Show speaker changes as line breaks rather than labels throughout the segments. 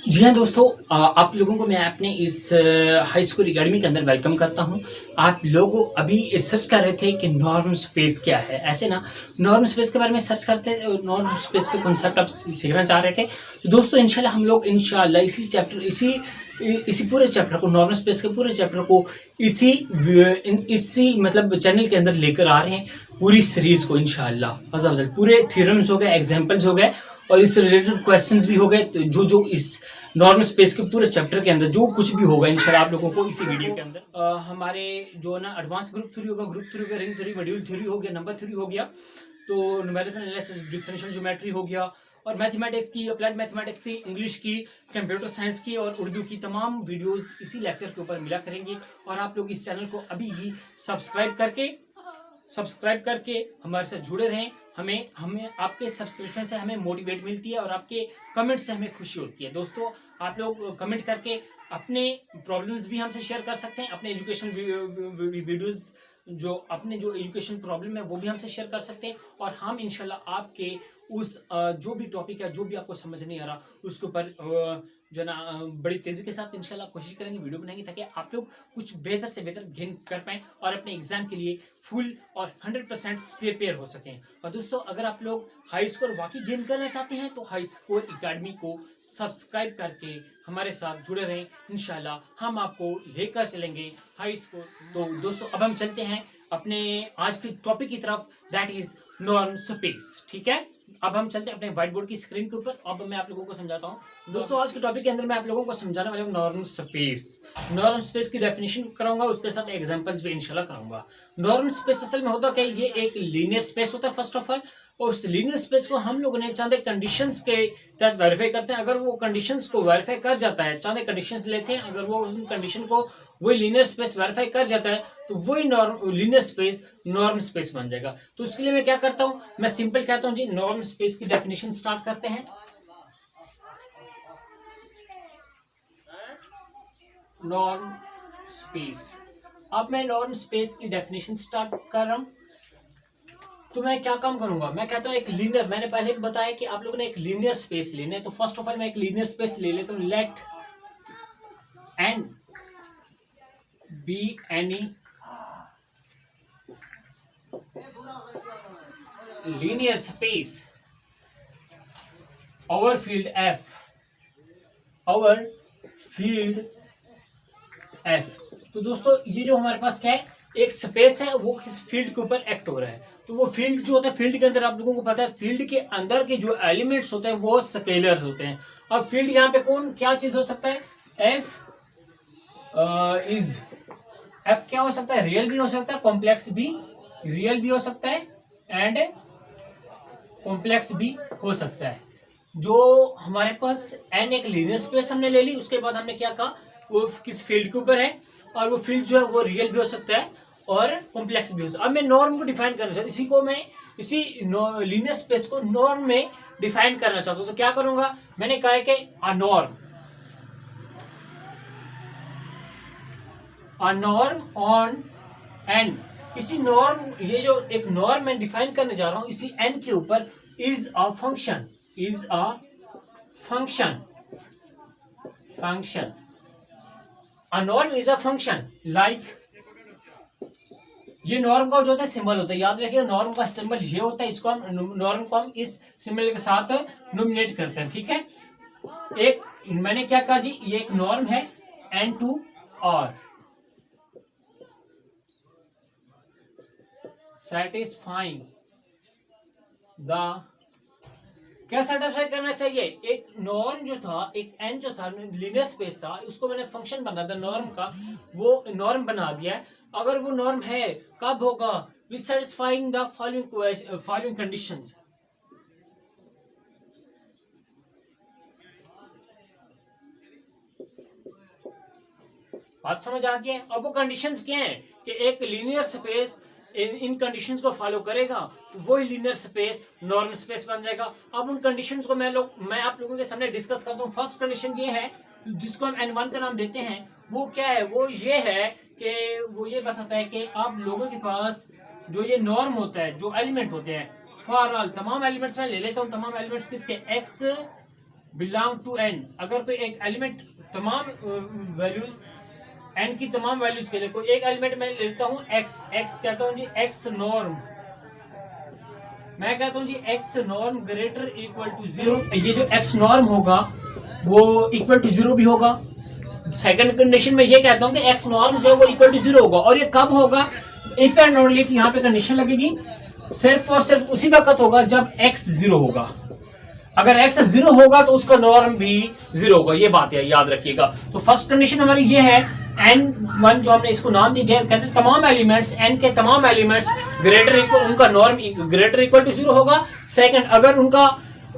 जी हाँ दोस्तों, आप लोगों को मैं अपने इस हाई स्कूल एकेडमी के अंदर वेलकम करता हूँ। आप लोग अभी सर्च कर रहे थे कि नॉर्म स्पेस क्या है। ऐसे ना नॉर्म स्पेस के बारे में सर्च करते, नॉर्म स्पेस के कॉन्सेप्ट आप सीखना चाह रहे थे। तो दोस्तों इंशाल्लाह हम लोग इंशाल्लाह इसी पूरे चैप्टर को, नॉर्म स्पेस के पूरे चैप्टर को इसी मतलब चैनल के अंदर लेकर आ रहे हैं। पूरी सीरीज को इंशाल्लाह पूरे थ्योरम्स हो गए, एग्जाम्पल्स हो गए और इससे रिलेटेड क्वेश्चंस भी हो गए। तो जो इस नॉर्म स्पेस के पूरे चैप्टर के अंदर जो कुछ भी होगा इंशाल्लाह आप लोगों को इसी वीडियो के अंदर हमारे जो ना एडवांस ग्रुप थ्योरी होगा, ग्रुप थ्योरी का रिंग थ्योरी, मॉड्यूल थ्योरी हो गया, नंबर थ्योरी हो गया, तो न्यूमेरिकल एनालिसिस, डिफरेंशियल ज्योमेट्री हो गया, और मैथमेटिक्स की, अप्लाइड मैथमेटिक्स की, इंग्लिश की, कंप्यूटर साइंस की और उर्दू की तमाम वीडियोस इसी लेक्चर के ऊपर मिला करेंगी। और आप लोग इस चैनल को अभी ही सब्सक्राइब करके हमारे साथ जुड़े रहें। हमें आपके सब्सक्रिप्शन से हमें मोटिवेट मिलती है और आपके कमेंट से हमें खुशी होती है। दोस्तों आप लोग कमेंट करके अपने प्रॉब्लम्स भी हमसे शेयर कर सकते हैं, अपने एजुकेशन वीडियोस जो एजुकेशन प्रॉब्लम है वो भी हमसे शेयर कर सकते हैं। और हम इंशाल्लाह आपके उस जो भी टॉपिक है, जो भी आपको समझ नहीं आ रहा, उसके ऊपर जो ना बड़ी तेजी के साथ इंशाल्लाह कोशिश करेंगे, वीडियो बनाएंगे, ताकि आप लोग कुछ बेहतर से बेहतर गेन कर पाएं और अपने एग्जाम के लिए फुल और 100% प्रिपेयर हो सकें। और दोस्तों अगर आप लोग हाई स्कोर वाकई गेन करना चाहते हैं तो हाई स्कोर एकेडमी को सब्सक्राइब करके हमारे साथ जुड़े रहें। इंशाल्लाह हम आपको लेकर चलेंगे हाई स्कोर। तो दोस्तों अब हम चलते हैं अपने आज के टॉपिक की तरफ, दैट इज नॉर्म स्पेस। ठीक है, अब हम चलते हैं अपने व्हाइट बोर्ड की स्क्रीन के ऊपर। अब मैं आप लोगों को समझाता हूँ। दोस्तों आज के टॉपिक के अंदर मैं आप लोगों को समझाने वाला हूँ नॉर्म स्पेस। नॉर्म स्पेस की डेफिनेशन कराऊंगा, उसके साथ एग्जांपल्स भी इंशाल्लाह कराऊंगा। नॉर्म स्पेस असल में होता क्या, ये एक लीनियर स्पेस होता है फर्स्ट ऑफ ऑल, और उस लीनियर स्पेस को हम लोगों ने चांदे कंडीशंस के तहत वेरीफाई करते हैं। अगर वो कंडीशंस को वेरीफाई कर जाता है, चांदे कंडीशंस लेते हैं, अगर वो उन कंडीशन को वही लीनियर स्पेस वेरीफाई कर जाता है तो वही लीनियर स्पेस नॉर्म स्पेस बन जाएगा। तो उसके लिए मैं क्या करता हूं, मैं सिंपल कहता हूं जी, नॉर्म स्पेस की डेफिनेशन स्टार्ट करते हैं। नॉर्म स्पेस, अब मैं नॉर्म स्पेस की डेफिनेशन स्टार्ट कर रहा हूं। तो मैं क्या काम करूंगा, मैं कहता हूं एक लीनियर, मैंने पहले बताया कि आप लोगों ने एक लीनियर स्पेस लेना है। तो फर्स्ट ऑफ ऑल मैं एक लीनियर स्पेस ले लेता हूं। Let N be any linear space over field f, तो दोस्तों ये जो हमारे पास क्या है, एक स्पेस है, वो किस फील्ड के ऊपर एक्ट हो रहा है। तो वो फील्ड जो होता है, फील्ड के अंदर आप लोगों को पता है, फील्ड के अंदर के जो एलिमेंट्स होते हैं वो स्केलर्स होते हैं। अब फील्ड यहाँ पे कौन क्या चीज हो सकता है, एफ एफ क्या हो सकता है, रियल भी हो सकता है, कॉम्प्लेक्स भी, रियल भी हो सकता है एंड कॉम्प्लेक्स भी हो सकता है। जो हमारे पास एन एक लीनियर स्पेस हमने ले ली, उसके बाद हमने क्या कहा, वो किस फील्ड के ऊपर है, और वो फील्ड जो है वो रियल भी हो सकता है और कॉम्प्लेक्स भी हो सकता है। अब मैं नॉर्म को डिफाइन करना चाहता हूँ, इसी लीनियर स्पेस को नॉर्म में डिफाइन करना चाहता हूँ। तो क्या करूंगा, मैंने कहा है कि अ नॉर्म ऑन एन, इसी नॉर्म, ये जो एक नॉर्म मैं डिफाइन करने जा रहा हूं इसी एन के ऊपर, is a function a norm is a function like, ये नॉर्म का जो होता है सिंबल होता है, याद रखिए नॉर्म का सिंबल ये होता है, इसको हम नॉर्म को हम इस सिंबल के साथ नोमिनेट करते हैं। ठीक है, एक मैंने क्या कहा जी, ये एक नॉर्म है N to R, satisfying the, क्या सेटिस्फाई करना चाहिए, एक नॉर्म जो था, एक एन जो था लीनियर स्पेस था, उसको मैंने फंक्शन बना था नॉर्म का, वो नॉर्म बना दिया है। अगर वो नॉर्म है कब होगा, with satisfying the following conditions. बात समझ आ गई है। अब वो कंडीशंस क्या है कि एक लीनियर स्पेस इन कंडीशंस को फॉलो करेगा तो वही लीनियर स्पेस नॉर्म स्पेस बन जाएगा। अब उन कंडीशंस को मैं आप लोगों के सामने डिस्कस करता हूँ। फर्स्ट कंडीशन ये है, जिसको हम N1 का नाम देते हैं, वो क्या है, वो ये है कि वो ये बताता है कि आप लोगों के पास जो ये नॉर्म होता है, जो एलिमेंट होते हैं, फॉर ऑल तमाम एलिमेंट्स में ले लेता हूँ, तमाम एलिमेंट्स किसके, एक्स बिलोंग टू एन, अगर कोई एक एलिमेंट तमाम वैल्यूज एन की तमाम वैल्यूज के लिए कोई एक एलिमेंट मैं लेता हूं एक्स, एक्स कहता हूं जी एक्स नॉर्म, मैं कहता हूं जी X norm greater equal to 0, ये जो एक्स नॉर्म होगा वो इक्वल टू 0 भी होगा। सेकंड कंडीशन में ये कहता हूं कि एक्स नॉर्म जो है वो इक्वल टू 0 होगा, और ये कब होगा, इफ एंड ओनली इफ यहाँ पे कंडीशन लगेगी, सिर्फ और सिर्फ उसी वक्त होगा जब एक्स 0 होगा। अगर एक्स 0 होगा तो उसका नॉर्म भी 0 होगा, ये बात है याद रखिएगा। तो फर्स्ट कंडीशन हमारी ये है n1 जो हमने इसको नाम दिया कहते हैं तमाम एलिमेंट्स n के तमाम एलिमेंट्स ग्रेटर इक्वल, उनका नॉर्म ग्रेटर इक्वल टू 0 होगा। सेकंड, अगर उनका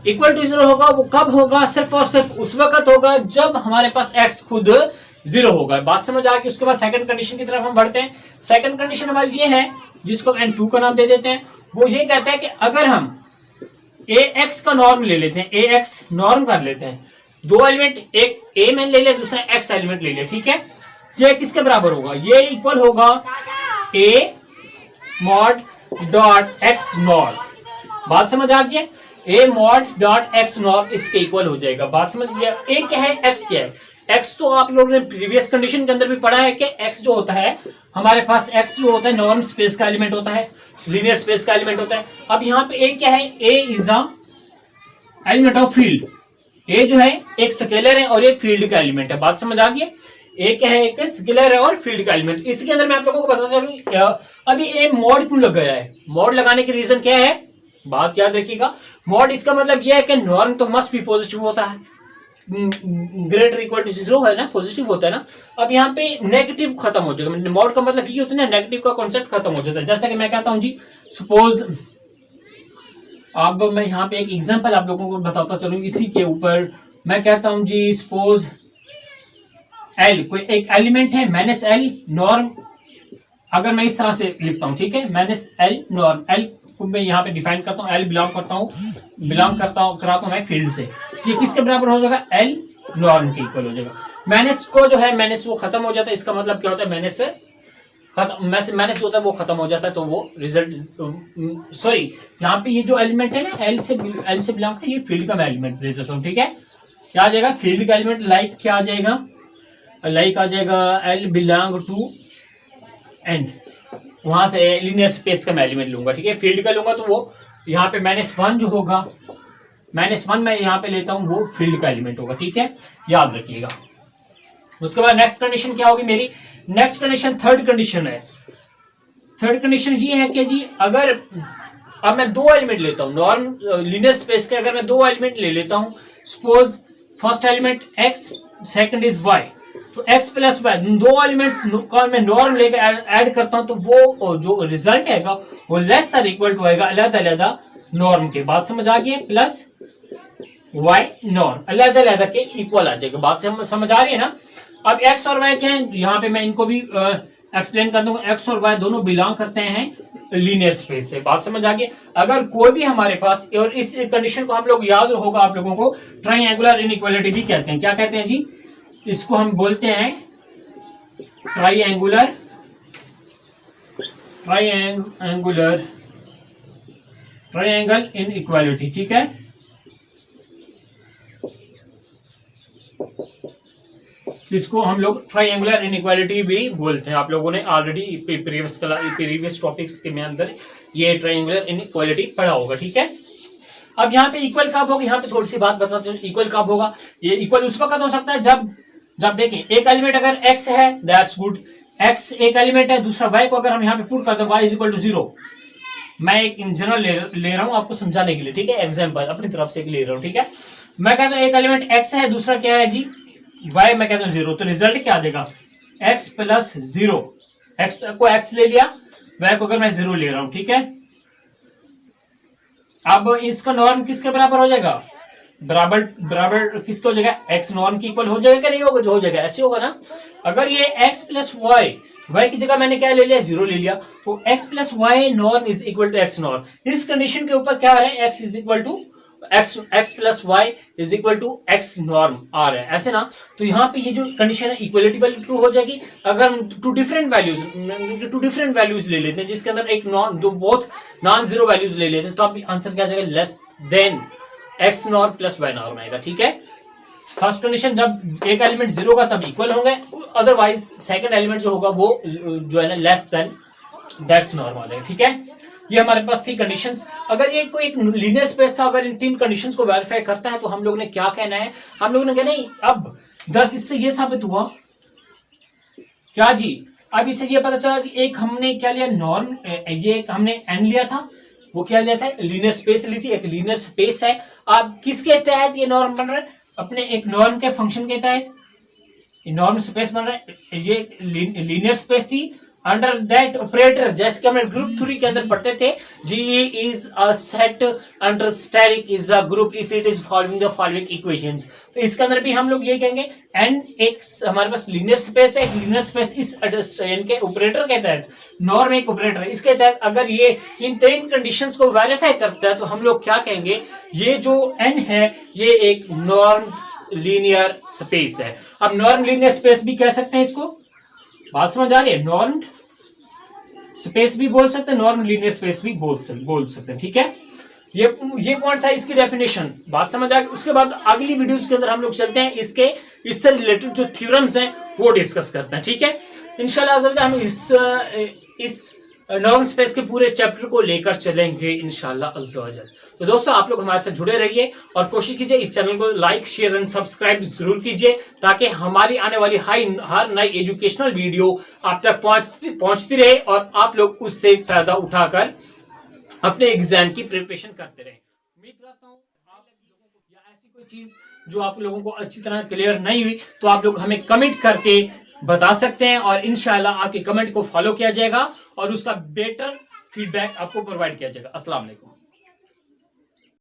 इक्वल टू 0 होगा वो कब होगा, सिर्फ और सिर्फ उस वक्त होगा जब हमारे पास x खुद 0 होगा। बात समझ आ गई। उसके बाद सेकंड कंडीशन की तरफ हम बढ़ते हैं। सेकंड कंडीशन हमारी ये है जिसको n2 का नाम दे देते हैं, वो ये कहता है कि अगर हम ax का नॉर्म ले लेते हैं, ax नॉर्म कर लेते हैं, दो एलिमेंट, एक a मैंने ले लिया, दूसरा x एलिमेंट ले लिया, ठीक है, ये किसके बराबर होगा, ये इक्वल होगा a mod dot x norm. बात समझ आ गई, a mod dot x norm इसके इक्वल हो जाएगा। बात समझ गया। a क्या है, x क्या है, x तो आप लोगों ने प्रीवियस कंडीशन के अंदर भी पढ़ा है कि x जो होता है हमारे पास, x जो होता है नॉर्म स्पेस का एलिमेंट होता है, लीनियर स्पेस का एलिमेंट होता है। अब यहाँ पे a क्या है, a is a element of field, a जो है एक स्केलर है और एक फील्ड का एलिमेंट है। बात समझ आ गई, a क्या है, एक स्केलर है और फील्ड का एलिमेंट। इसके अंदर मैं आप लोगों को बताता चलूं, अभी a मॉड क्यों लगाया है, मॉड लगाने की रीजन क्या है, बात याद रखिएगा। मॉड इसका मतलब यह है कि नॉर्म तो मस्ट भी पॉजिटिव होता है, ग्रेटर इक्वल टू 0 है ना, पॉजिटिव होता है ना। अब यहाँ पे नेगेटिव खत्म हो जाएगा, मॉड का मतलब ये होता है ना, नेगेटिव का कॉन्सेप्ट खत्म हो जाता है। जैसा कि मैं कहता हूं जी, सपोज अब मैं यहाँ पे एक एग्जांपल आप लोगों को बताता चलूं इसी के ऊपर। मैं कहता हूं जी, सपोज एल कोई एक एलिमेंट है, माइनस एल नॉर्म, अगर मैं इस तरह से लिखता हूं, ठीक है, माइनस एल नॉर्म, एल को मैं यहाँ पे डिफाइन करता हूँ, एल बिलोंग कराता हूँ मैं फील्ड से, ये किसके बराबर हो जाएगा, एल नॉर्म के इक्वल हो जाएगा। माइनस को जो है, माइनस वो खत्म हो जाता है, इसका मतलब क्या होता है, माइनस माइनस जो होता है वो खत्म हो जाता है, तो वो रिजल्ट, सॉरी यहाँ पे ये जो एलिमेंट है ना, एल से बिलोंग है, ये फील्ड का मैं एलिमेंट दे देता हूँ, ठीक है, क्या आ जाएगा, फील्ड का एलिमेंट, लाइक क्या आ जाएगा, लाइक आ जाएगा एल बिलोंग टू एन, वहां से लीनियर स्पेस का मैं एलिमेंट लूंगा, ठीक है, फील्ड का लूंगा तो वो यहाँ पे -1 जो होगा, -1 मैं यहाँ पे लेता हूँ, वो फील्ड का एलिमेंट होगा, ठीक है, याद रखिएगा। उसके बाद नेक्स्ट कंडीशन क्या होगी मेरी, नेक्स्ट कंडीशन थर्ड कंडीशन है। थर्ड कंडीशन ये है कि जी अगर अब मैं दो एलिमेंट लेता हूँ नॉर्म लीनियर स्पेस के, अगर मैं दो एलिमेंट ले लेता हूँ, suppose first element x, second is y, तो x प्लस y, दो एलिमेंट्स का मैं नॉर्म लेकर ऐड करता हूं, तो वो जो रिजल्ट आएगा वो लेस और इक्वल टू आएगा अलग-अलग नॉर्म के। बात समझ आ गई, प्लस y नॉर्म अलग-अलग के इक्वल आ जाएगा। बात से समझ आ रही है ना। अब x और y क्या है, यहाँ पे मैं इनको भी एक्सप्लेन कर दूंगा। x और y दोनों बिलोंग करते हैं लीनियर स्पेस से। बात समझ आ गई। अगर कोई भी हमारे पास, और इस कंडीशन को हम लोग याद होगा आप लोगों को, ट्राइएंगुलर इनइक्वालिटी भी कहते हैं। क्या कहते हैं जी, इसको हम बोलते हैं ट्राइएंगुलर ट्राइएंगल इनइक्वालिटी, ठीक है। इसको हम लोग ट्राइएंगुलर इनइक्वालिटी भी बोलते हैं। आप लोगों ने ऑलरेडी प्रीवियस टॉपिक्स के में अंदर ये ट्राइएंगुलर इनइक्वालिटी पढ़ा होगा, ठीक है। अब यहाँ पे इक्वल कब होगा, यहाँ पे थोड़ी सी बात बताते हैं। इक्वल कब होगा, ये इक्वल उस वक्त हो सकता है जब देखिए एक एलिमेंट अगर x है, दैट्स गुड, x एक एलिमेंट है, दूसरा y को अगर हम यहाँ पे पुट करते हैं, y इज इक्वल टू 0, मैं एक इन जनरल ले रहा हूँ आपको समझाने के लिए, ठीक है, एग्जांपल अपनी तरफ से ले रहा हूँ, ठीक है। मैं कहता हूँ एक एलिमेंट x है, दूसरा क्या है जी y, मैं कहता हूँ 0, तो रिजल्ट क्या आ जाएगा, x प्लस 0, x को x ले लिया, y को अगर मैं 0 ले रहा हूँ, ठीक है। अब इसका नॉर्म किसके बराबर हो जाएगा, बराबर किसके हो जाएगा, x नॉर्म की इक्वल हो जाएगा, नहीं होगा, जो हो जाएगा ऐसे होगा ना। अगर ये x प्लस y की जगह मैंने क्या ले लिया, 0 ले लिया, तो x plus y norm is equal to x norm. इस कंडीशन के ऊपर क्या आ रहा है, x is equal to x plus y is equal to x norm आ रहा है, ऐसे ना। तो यहाँ पे ये जो कंडीशन है इक्वलिटी वाली ट्रू हो जाएगी। अगर हम टू डिफरेंट वैल्यूज ले लेते हैं, जिसके अंदर एक बोथ नॉन जीरो वैल्यूज ले लेते हैं, तो अब आंसर क्या आ जाएगा, less than x norm plus y norm आएगा, ठीक है। फर्स्ट कंडीशन जब एक एलिमेंट 0 होगा तब इक्वल होंगे, अदरवाइज सेकंड एलिमेंट जो होगा वो जो है ना लेस देन दैट्स नॉर्म आ जाएगा। ठीक है, ये हमारे पास थी कंडीशंस। अगर ये कोई एक लीनियर स्पेस था, अगर इन 3 कंडीशंस को वेरीफाई करता है तो हम लोग ने क्या कहना है, हम लोग ने कहना है अब 10 इससे ये साबित हुआ क्या जी, अब इससे ये पता चला कि एक हमने क्या लिया नॉर्म, ये हमने एन लिया था, वो क्या लिया था लीनियर स्पेस ली थी, एक लीनियर स्पेस है। अब किसके तहत ये नॉर्म बन रहा है, अपने एक नॉर्म के फंक्शन के तहत नॉर्म स्पेस बन रहा है। ये लीनियर स्पेस थी अंडर दैट ऑपरेटर, जैसे कि हमने ग्रुप थ्योरी के अंदर पढ़ते थे, G is a set under static is a group if it is following the following equations. तो इसके अंदर भी हम लोग ये कहेंगे एन एक हमारे पास लीनियर स्पेस है, लीनियर स्पेस इस के ऑपरेटर के तहत, नॉर्म एक ऑपरेटर है, इसके तहत अगर ये इन 3 कंडीशंस को वेरीफाई करता है तो हम लोग क्या कहेंगे, ये जो एन है ये एक नॉर्म लीनियर स्पेस है। अब नॉर्म लीनियर स्पेस भी कह सकते हैं इसको, बात समझ आ रही है, नॉर्म स्पेस भी बोल सकते हैं, नॉर्म लीनियर स्पेस भी बोल सकते हैं। ठीक है, ये पॉइंट था इसकी डेफिनेशन, बात समझ आ गई। उसके बाद अगली वीडियोस के अंदर हम लोग चलते हैं इससे रिलेटेड जो थ्योरम्स हैं वो डिस्कस करते हैं। ठीक है, इंशाल्लाह हम इस नॉर्म स्पेस के पूरे चैप्टर को लेकर चलेंगे इंशाल्लाह अज़्ज़ा वजल। तो दोस्तों आप लोग हमारे साथ जुड़े रहिए और कोशिश कीजिए इस चैनल को लाइक शेयर एंड सब्सक्राइब जरूर कीजिए, ताकि हमारी आने वाली हर नई एजुकेशनल वीडियो आप तक पहुंचती रहे और आप लोग उससे फायदा उठाकर अपने एग्जाम की प्रिपरेशन करते रहे। उम्मीद करता हूँ आप लोगों को या ऐसी कोई चीज जो आप लोगों को अच्छी तरह क्लियर नहीं हुई तो आप लोग हमें कमेंट करके बता सकते हैं और इंशाल्लाह आपके कमेंट को फॉलो किया जाएगा और उसका बेटर फीडबैक आपको प्रोवाइड किया जाएगा। अस्सलाम वालेकुम।